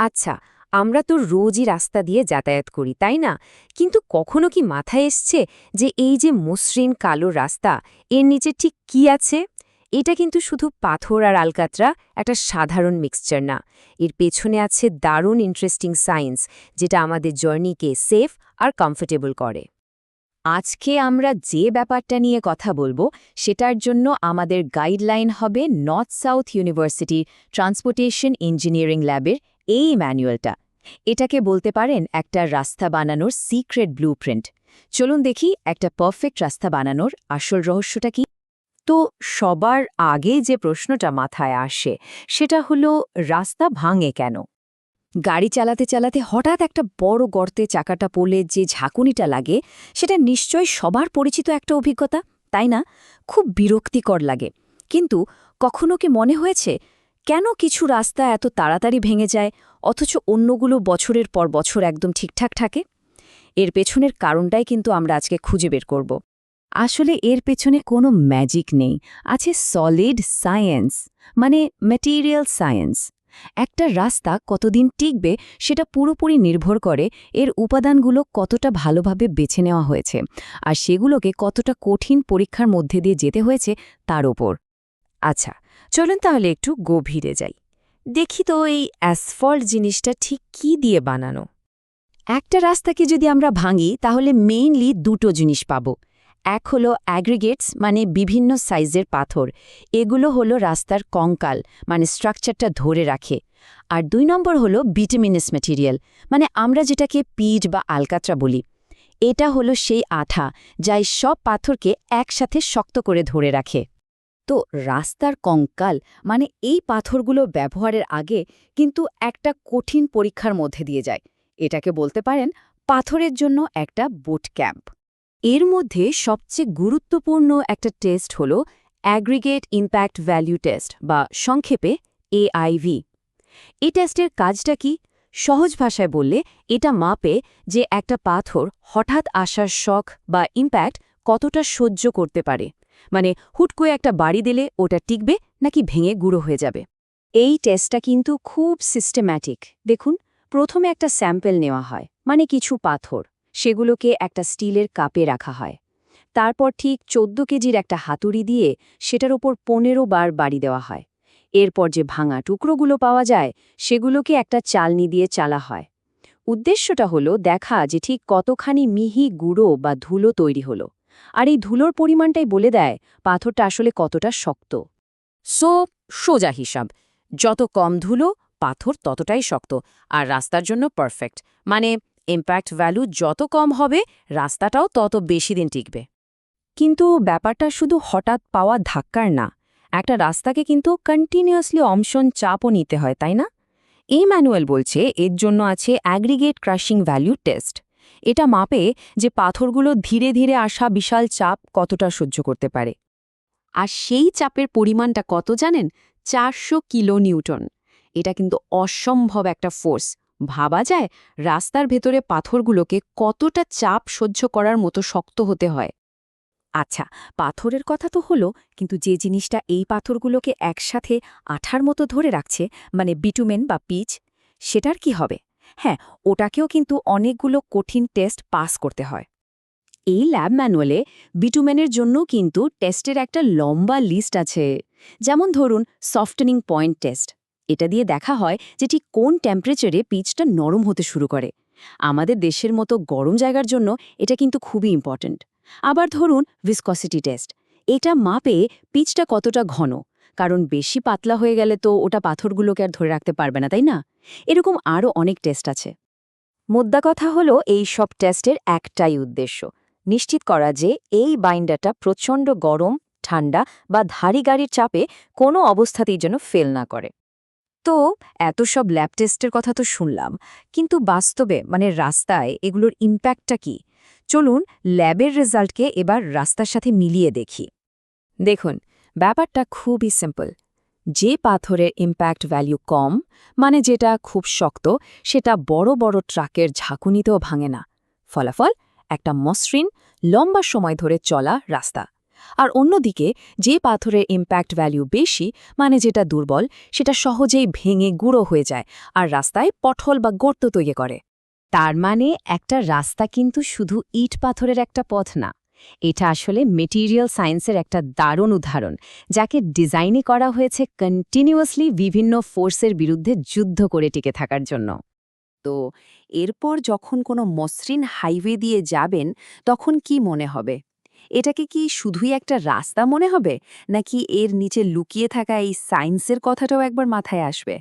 আচ্ছা, আমরা তো রোজই রাস্তা দিয়ে যাতায়াত করি, তাই না? কিন্তু কখনো কি মাথায় এসছে যে এই যে মসৃণ কালো রাস্তা, এর নিচে ঠিক কি আছে? এটা কিন্তু শুধু পাথর আর আলকাতরা একটা সাধারণ মিক্সচার না। এর পেছনে আছে দারুণ ইন্টারেস্টিং সায়েন্স, যেটা আমাদের জার্নিকে সেফ আর কমফোর্টেবল করে। আজকে আমরা যে ব্যাপারটা নিয়ে কথা বলবো সেটার জন্য আমাদের গাইডলাইন হবে north south university transportation engineering ল্যাবের এই ম্যানুয়ালটা। এটাকে বলতে পারেন একটা রাস্তা বানানোর সিক্রেট ব্লুপ্রিন্ট। চলুন দেখি একটা পারফেক্ট রাস্তা বানানোর আসল রহস্যটা কি। তো সবার আগে যে প্রশ্নটা মাথায় আসে সেটা হলো, রাস্তা ভাঙে কেন? গাড়ি চালাতে চালাতে হঠাৎ একটা বড় গর্তে চাকাটা পড়লে যে ঝাঁকুনিটা লাগে, সেটা নিশ্চয়ই সবার পরিচিত একটা অভিজ্ঞতা, তাই না? খুব বিরক্তিকর লাগে। কিন্তু কখনো কি মনে হয়েছে কেন কিছু রাস্তা এত তাড়াতাড়ি ভেঙে যায় অথচ অন্যগুলো বছরের পর বছর একদম ঠিকঠাক থাকে? এর পেছনের কারণটাই কিন্তু আমরা আজকে খুঁজে বের করব। আসলে এর পেছনে কোনো ম্যাজিক নেই, আছে সলিড সায়েন্স, মানে ম্যাটেরিয়াল সায়েন্স। একটা রাস্তা কতদিন টিকবে সেটা পুরোপুরি নির্ভর করে এর উপাদানগুলো কতটা ভালোভাবে বেছে নেওয়া হয়েছে আর সেগুলোকে কতটা কঠিন পরীক্ষার মধ্যে দিয়ে যেতে হয়েছে তার ওপর। আচ্ছা, চলুন তাহলে একটু গভীরে যাই। দেখি তো এই অ্যাসফল্ট জিনিসটা ঠিক কি দিয়ে বানানো। একটা রাস্তাকে যদি আমরা ভাঙি তাহলে মেইনলি দুটো জিনিস পাব। এক হলো অ্যাগ্রিগেটস, মানে বিভিন্ন সাইজের পাথর। এগুলো হলো রাস্তার কঙ্কাল, মানে স্ট্রাকচারটা ধরে রাখে। আর ২ নম্বর হলো বিটুমিনাস ম্যাটেরিয়াল, মানে আমরা যেটাকে পিট বা আলকাতরা বলি। এটা হলো সেই আঠা যা এই সব পাথরকে একসাথে শক্ত করে ধরে রাখে। তো রাস্তার কঙ্কাল, মানে এই পাথরগুলো ব্যবহারের আগে কিন্তু একটা কঠিন পরীক্ষার মধ্যে দিয়ে যায়। এটাকে বলতে পারেন পাথরের জন্য একটা বুট ক্যাম্প। এর মধ্যে সবচেয়ে গুরুত্বপূর্ণ একটা টেস্ট হল অ্যাগ্রিগেট ইম্প্যাক্ট ভ্যালু টেস্ট, বা সংক্ষেপে এআইভি। এই টেস্টের কাজটা কি? সহজ ভাষায় বললে এটা মাপে যে একটা পাথর হঠাৎ আসার শক বা ইম্প্যাক্ট কতটা সহ্য করতে পারে। মানে হুট করে একটা বাড়ি দিলে ওটা টিকবে নাকি ভেঙে গুঁড়ো হয়ে যাবে। এই টেস্টটা কিন্তু খুব সিস্টেম্যাটিক। দেখুন, প্রথমে একটা স্যাম্পল নেওয়া হয়, মানে কিছু পাথর। সেগুলোকে একটা স্টিলের কাপে রাখা হয়। তারপর ঠিক ১৪ কেজির একটা হাতুড়ি দিয়ে সেটার ওপর ১৫ বার বাড়ি দেওয়া হয়। এরপর যে ভাঙা টুকরোগুলো পাওয়া যায় সেগুলোকে একটা চালনি দিয়ে চালা হয়। উদ্দেশ্যটা হলো দেখা যে ঠিক কতখানি মিহি গুঁড়ো বা ধুলো তৈরি হলো। আর এই ধুলোর পরিমাণটাই বলে দেয় পাথরটা আসলে কতটা শক্ত। সো সোজা হিসাব, যত কম ধুলো পাথর ততটাই শক্ত আর রাস্তার জন্য পারফেক্ট। মানে ইম্প্যাক্ট ভ্যালু যত কম হবে রাস্তাটাও তত বেশি দিন টিকবে। কিন্তু ব্যাপারটা শুধু হঠাৎ পাওয়া ধাক্কার না। একটা রাস্তাকে কিন্তু কন্টিনিউয়াসলি অমশন চাপও নিতে হয়, তাই না? এই ম্যানুয়াল বলছে এর জন্য আছে অ্যাগ্রিগেট ক্রাশিং ভ্যালু টেস্ট। এটা মাপে যে পাথরগুলো ধীরে ধীরে আসা বিশাল চাপ কতটা সহ্য করতে পারে। আর সেই চাপের পরিমাণটা কত জানেন? ৪০০ কিলো নিউটন। এটা কিন্তু অসম্ভব একটা ফোর্স। ভাবা যায় রাস্তার ভেতরে পাথরগুলোকে কতটা চাপ সহ্য করার মতো শক্ত হতে হয়। আচ্ছা, পাথরের কথা তো হলো, কিন্তু যে জিনিসটা এই পাথরগুলোকে একসাথে আঠার মতো ধরে রাখছে, মানে বিটুমেন বা পিচ, সেটার কি হবে? হ্যাঁ, ওটাকেও কিন্তু অনেকগুলো কঠিন টেস্ট পাস করতে হয়। এই ল্যাব ম্যানুয়ালে বিটুমেনের জন্য কিন্তু টেস্টের একটা লম্বা লিস্ট আছে। যেমন ধরুন সফটেনিং পয়েন্ট টেস্ট। এটা দিয়ে দেখা হয় যে ঠিক কোন টেম্পারেচারে পিচটা নরম হতে শুরু করে। আমাদের দেশের মতো গরম জায়গার জন্য এটা কিন্তু খুবই ইম্পর্ট্যান্ট। আবার ধরুন ভিসকসিটি টেস্ট। এটা মাপে পিচটা কতটা ঘন, কারণ বেশি পাতলা হয়ে গেলে তো ওটা পাথরগুলোকে আর ধরে রাখতে পারবে না, তাই না? এরকম আরও অনেক টেস্ট আছে। মোদ্দা কথা হলো, এই সব টেস্টের একটাই উদ্দেশ্য, নিশ্চিত করা যে এই বাইন্ডারটা প্রচণ্ড গরম, ঠান্ডা বা ধারী গাড়ির চাপে কোনো অবস্থাতেই যেন ফেল না করে। তো এত সব ল্যাব টেস্টের কথা তো শুনলাম, কিন্তু বাস্তবে মানে রাস্তায় এগুলোর ইম্প্যাক্টটা কি? চলুন ল্যাবের রেজাল্টকে এবার রাস্তার সাথে মিলিয়ে দেখি। দেখুন, ব্যাপারটা খুবই সিম্পল। যে পাথরের ইম্প্যাক্ট ভ্যালু কম, মানে যেটা খুব শক্ত, সেটা বড় বড় ট্রাকের ঝাঁকুনিতেও ভাঙে না। ফলাফল একটা মসৃণ, লম্বা সময় ধরে চলা রাস্তা। আর অন্যদিকে যে পাথরের ইম্প্যাক্ট ভ্যালু বেশি, মানে যেটা দুর্বল, সেটা সহজেই ভেঙে গুঁড়ো হয়ে যায় আর রাস্তায় পটহল বা গর্ত তৈরি করে। তার মানে একটা রাস্তা কিন্তু শুধু ইট পাথরের একটা পথ না, এটা আসলে মেটেরিয়াল সায়েন্সের একটা দারুণ উদাহরণ, যাকে ডিজাইনই করা হয়েছে কন্টিনিউয়াসলি বিভিন্ন ফোর্সের বিরুদ্ধে যুদ্ধ করে টিকে থাকার জন্য। তো এরপর যখন কোনো মসৃণ হাইওয়ে দিয়ে যাবেন, তখন কি মনে হবে? এটাকে কি শুধুই একটা রাস্তা মনে হবে, নাকি এর নিচে লুকিয়ে থাকা এই সায়েন্সের কথাটাও একবার মাথায় আসবে?